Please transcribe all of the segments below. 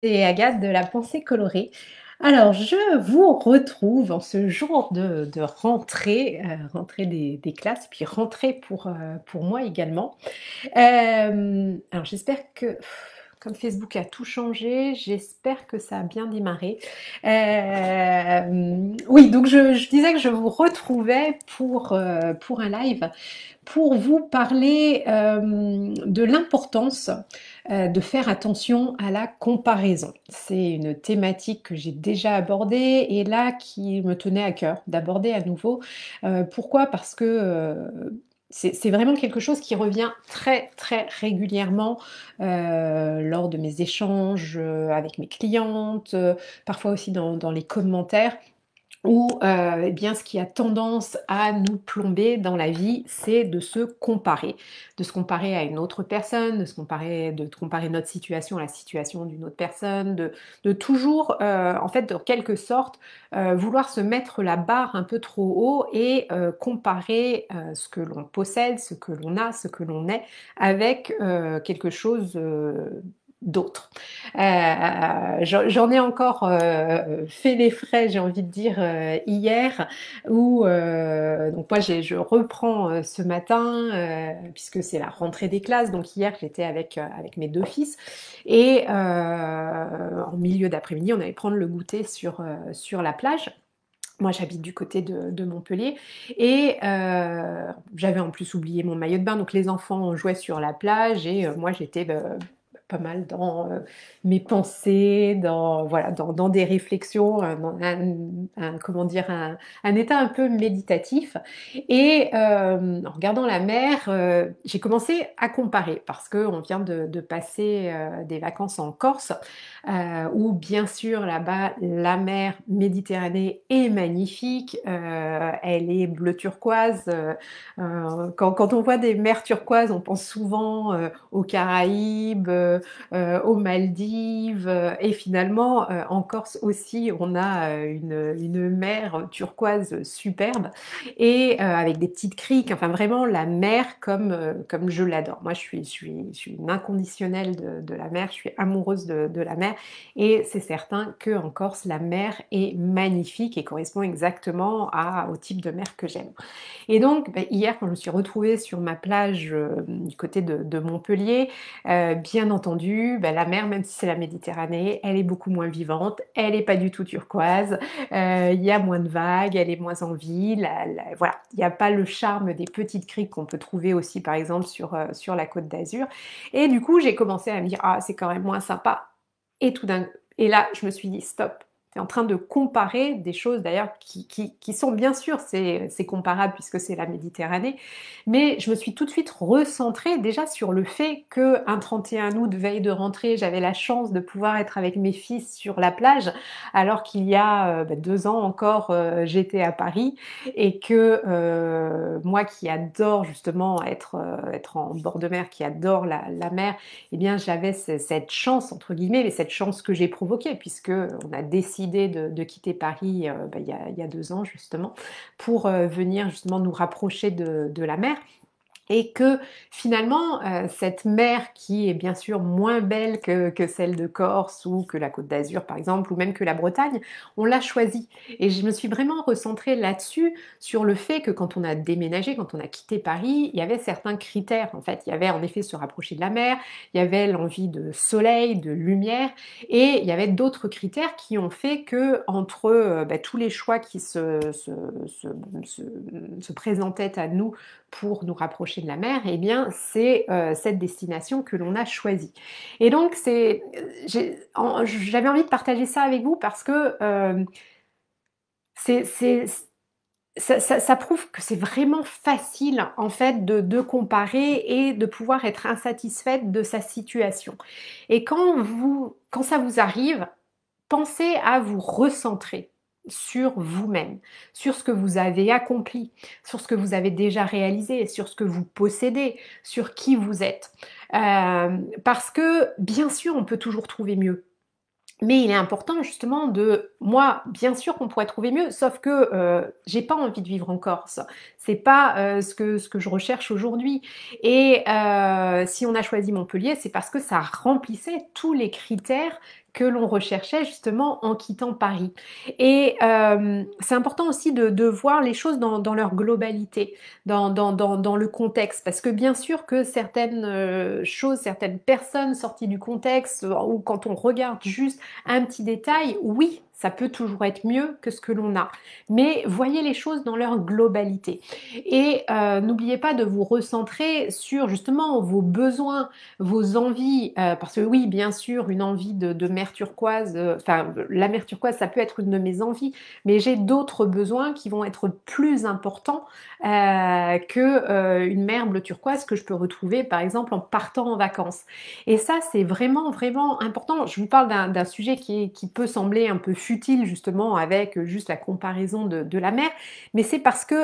C'est Agathe de la Pensée colorée. Alors, je vous retrouve en ce jour de rentrée, rentrée des classes, puis rentrée pour moi également. Alors j'espère que comme Facebook a tout changé, j'espère que ça a bien démarré. Oui, donc je disais que je vous retrouvais pour un live, pour vous parler de l'importance de faire attention à la comparaison. C'est une thématique que j'ai déjà abordée et là qui me tenait à cœur d'aborder à nouveau. Pourquoi? Parce que c'est vraiment quelque chose qui revient très très régulièrement lors de mes échanges avec mes clientes, parfois aussi dans les commentaires où eh bien, ce qui a tendance à nous plomber dans la vie, c'est de se comparer à une autre personne, de comparer notre situation à la situation d'une autre personne, de toujours, en fait, de quelque sorte, vouloir se mettre la barre un peu trop haut et comparer ce que l'on possède, ce que l'on a, ce que l'on est, avec quelque chose d'autre. J'en ai encore fait les frais, j'ai envie de dire, hier, où donc moi je reprends ce matin, puisque c'est la rentrée des classes, donc hier j'étais avec mes deux fils, et en milieu d'après-midi on allait prendre le goûter sur la plage. Moi, j'habite du côté de Montpellier et j'avais en plus oublié mon maillot de bain, donc les enfants jouaient sur la plage et moi j'étais pas mal dans mes pensées, dans des réflexions, dans comment dire, un état un peu méditatif. Et en regardant la mer, j'ai commencé à comparer parce qu'on vient de passer des vacances en Corse, où bien sûr là-bas la mer Méditerranée est magnifique, elle est bleu turquoise. Quand on voit des mers turquoises, on pense souvent aux Caraïbes, aux Maldives, et finalement en Corse aussi on a une mer turquoise superbe et avec des petites criques, enfin vraiment la mer comme je l'adore. Moi je suis une inconditionnelle de la mer, je suis amoureuse de la mer et c'est certain qu'en Corse la mer est magnifique et correspond exactement au type de mer que j'aime. Et donc, hier, quand je me suis retrouvée sur ma plage du côté de Montpellier, bien entendu, la mer, même si c'est la Méditerranée, elle est beaucoup moins vivante, elle n'est pas du tout turquoise, il y a moins de vagues, elle est moins en vie, voilà, il n'y a pas le charme des petites criques qu'on peut trouver aussi, par exemple, sur la Côte d'Azur. Et du coup, j'ai commencé à me dire, ah, c'est quand même moins sympa. Et là, je me suis dit, stop. Tu es en train de comparer des choses d'ailleurs qui sont bien sûr, c'est comparable puisque c'est la Méditerranée, mais je me suis tout de suite recentrée déjà sur le fait qu'un 31 août, veille de rentrée, j'avais la chance de pouvoir être avec mes fils sur la plage, alors qu'il y a 2 ans encore, j'étais à Paris, et que moi qui adore justement être en bord de mer, qui adore la mer, eh bien j'avais cette chance entre guillemets, mais cette chance que j'ai provoquée puisque on a décidé de quitter Paris il y a 2 ans justement pour venir justement nous rapprocher de la mer. Et que finalement, cette mer qui est bien sûr moins belle que celle de Corse ou que la Côte d'Azur par exemple, ou même que la Bretagne, on l'a choisie. Et je me suis vraiment recentrée là-dessus, sur le fait que quand on a déménagé, quand on a quitté Paris, il y avait certains critères. En fait, il y avait en effet se rapprocher de la mer, il y avait l'envie de soleil, de lumière, et il y avait d'autres critères qui ont fait que entre tous les choix qui se présentaient à nous pour nous rapprocher de la mer, eh bien c'est cette destination que l'on a choisie. Et donc j'avais envie de partager ça avec vous parce que c'est, c'est, ça prouve que c'est vraiment facile en fait de comparer et de pouvoir être insatisfaite de sa situation. Et quand ça vous arrive, pensez à vous recentrer sur vous-même, sur ce que vous avez accompli, sur ce que vous avez déjà réalisé, sur ce que vous possédez, sur qui vous êtes. Parce que bien sûr, on peut toujours trouver mieux. Mais il est important justement moi, bien sûr qu'on pourrait trouver mieux, sauf que j'ai pas envie de vivre en Corse. C'est pas ce que je recherche aujourd'hui. Et si on a choisi Montpellier, c'est parce que ça remplissait tous les critères que l'on recherchait justement en quittant Paris. Et c'est important aussi de voir les choses dans leur globalité, dans le contexte, parce que bien sûr que certaines choses, certaines personnes sorties du contexte, ou quand on regarde juste un petit détail, oui, ça peut toujours être mieux que ce que l'on a. Mais voyez les choses dans leur globalité. Et n'oubliez pas de vous recentrer sur justement vos besoins, vos envies, parce que oui, bien sûr, une envie de mer turquoise, enfin, la mer turquoise, ça peut être une de mes envies, mais j'ai d'autres besoins qui vont être plus importants que une mer bleu turquoise que je peux retrouver, par exemple, en partant en vacances. Et ça, c'est vraiment, vraiment important. Je vous parle d'un sujet qui peut sembler un peu futile, justement, avec juste la comparaison de la mer, mais c'est parce que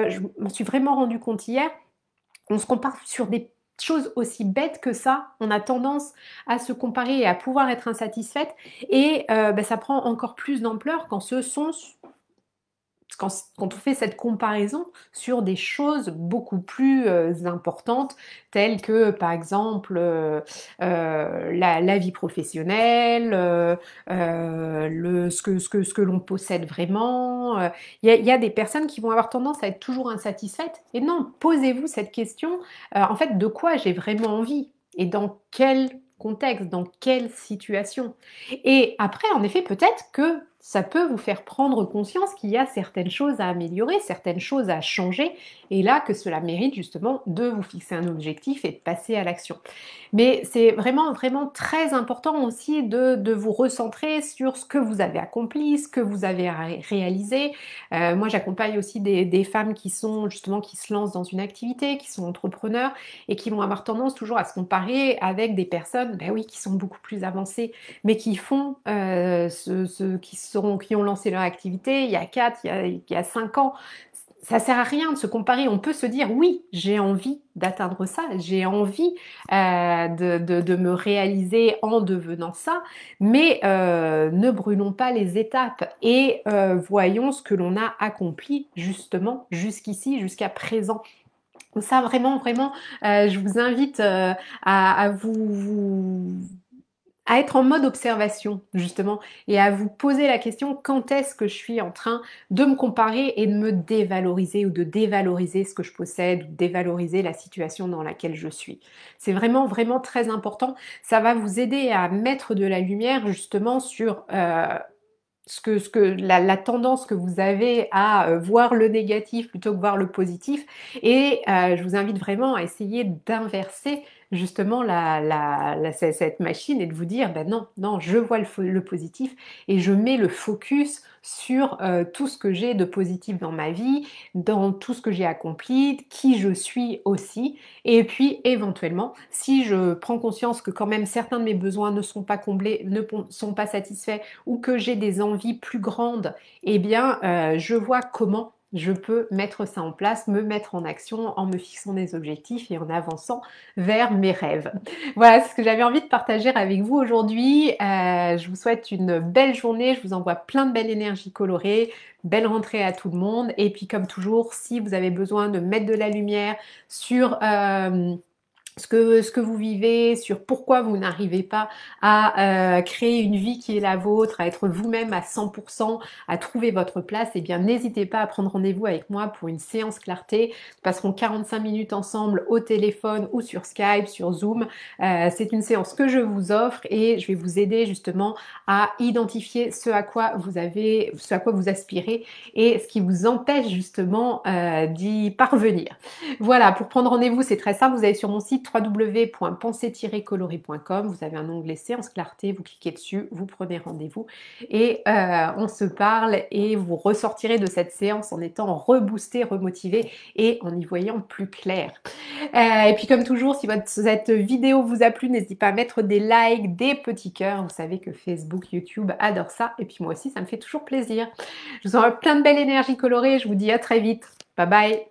je m'en suis vraiment rendu compte hier, on se compare sur des choses aussi bêtes que ça, on a tendance à se comparer et à pouvoir être insatisfaite, et ça prend encore plus d'ampleur quand quand on fait cette comparaison sur des choses beaucoup plus importantes, telles que par exemple la vie professionnelle, ce que l'on possède vraiment. Il y a des personnes qui vont avoir tendance à être toujours insatisfaites. Et non, posez-vous cette question, en fait, de quoi j'ai vraiment envie et dans quel contexte, dans quelle situation. Et après, en effet, peut-être que ça peut vous faire prendre conscience qu'il y a certaines choses à améliorer, certaines choses à changer, et là que cela mérite justement de vous fixer un objectif et de passer à l'action. Mais c'est vraiment, vraiment très important aussi de vous recentrer sur ce que vous avez accompli, ce que vous avez réalisé. Moi, j'accompagne aussi des femmes qui sont justement, qui se lancent dans une activité, qui sont entrepreneurs et qui vont avoir tendance toujours à se comparer avec des personnes, ben oui, qui sont beaucoup plus avancées, mais qui font qui ont lancé leur activité il y a 4, il y a 5 ans. Ça sert à rien de se comparer. On peut se dire oui, j'ai envie d'atteindre ça, j'ai envie de me réaliser en devenant ça, mais ne brûlons pas les étapes et voyons ce que l'on a accompli justement jusqu'ici, jusqu'à présent. Ça vraiment, vraiment, je vous invite à à être en mode observation, justement, et à vous poser la question, quand est-ce que je suis en train de me comparer et de me dévaloriser, ou de dévaloriser ce que je possède, ou de dévaloriser la situation dans laquelle je suis. C'est vraiment, vraiment très important. Ça va vous aider à mettre de la lumière, justement, sur la tendance que vous avez à voir le négatif plutôt que voir le positif, et je vous invite vraiment à essayer d'inverser justement cette machine et de vous dire ben non, non, je vois le positif et je mets le focus sur tout ce que j'ai de positif dans ma vie, dans tout ce que j'ai accompli, qui je suis aussi, et puis éventuellement, si je prends conscience que quand même certains de mes besoins ne sont pas comblés, ne sont pas satisfaits, ou que j'ai des envies plus grandes, eh bien, je vois comment je peux mettre ça en place, me mettre en action en me fixant des objectifs et en avançant vers mes rêves. Voilà, c'est ce que j'avais envie de partager avec vous aujourd'hui. Je vous souhaite une belle journée, je vous envoie plein de belles énergies colorées, belle rentrée à tout le monde, et puis comme toujours, si vous avez besoin de mettre de la lumière sur ce que vous vivez, sur pourquoi vous n'arrivez pas à créer une vie qui est la vôtre, à être vous-même à 100%, à trouver votre place, eh bien n'hésitez pas à prendre rendez-vous avec moi pour une séance clarté. Nous passerons 45 minutes ensemble au téléphone ou sur Skype, sur Zoom. C'est une séance que je vous offre et je vais vous aider justement à identifier ce à quoi vous aspirez et ce qui vous empêche justement d'y parvenir. Voilà, pour prendre rendez-vous, c'est très simple, vous allez sur mon site www.penser-colorer.com, vous avez un onglet séance clarté, vous cliquez dessus, vous prenez rendez-vous et on se parle et vous ressortirez de cette séance en étant reboosté, remotivé et en y voyant plus clair. Et puis comme toujours, si cette vidéo vous a plu, n'hésitez pas à mettre des likes, des petits cœurs, vous savez que Facebook, YouTube adorent ça et puis moi aussi ça me fait toujours plaisir. Je vous envoie plein de belles énergies colorées, je vous dis à très vite, bye bye.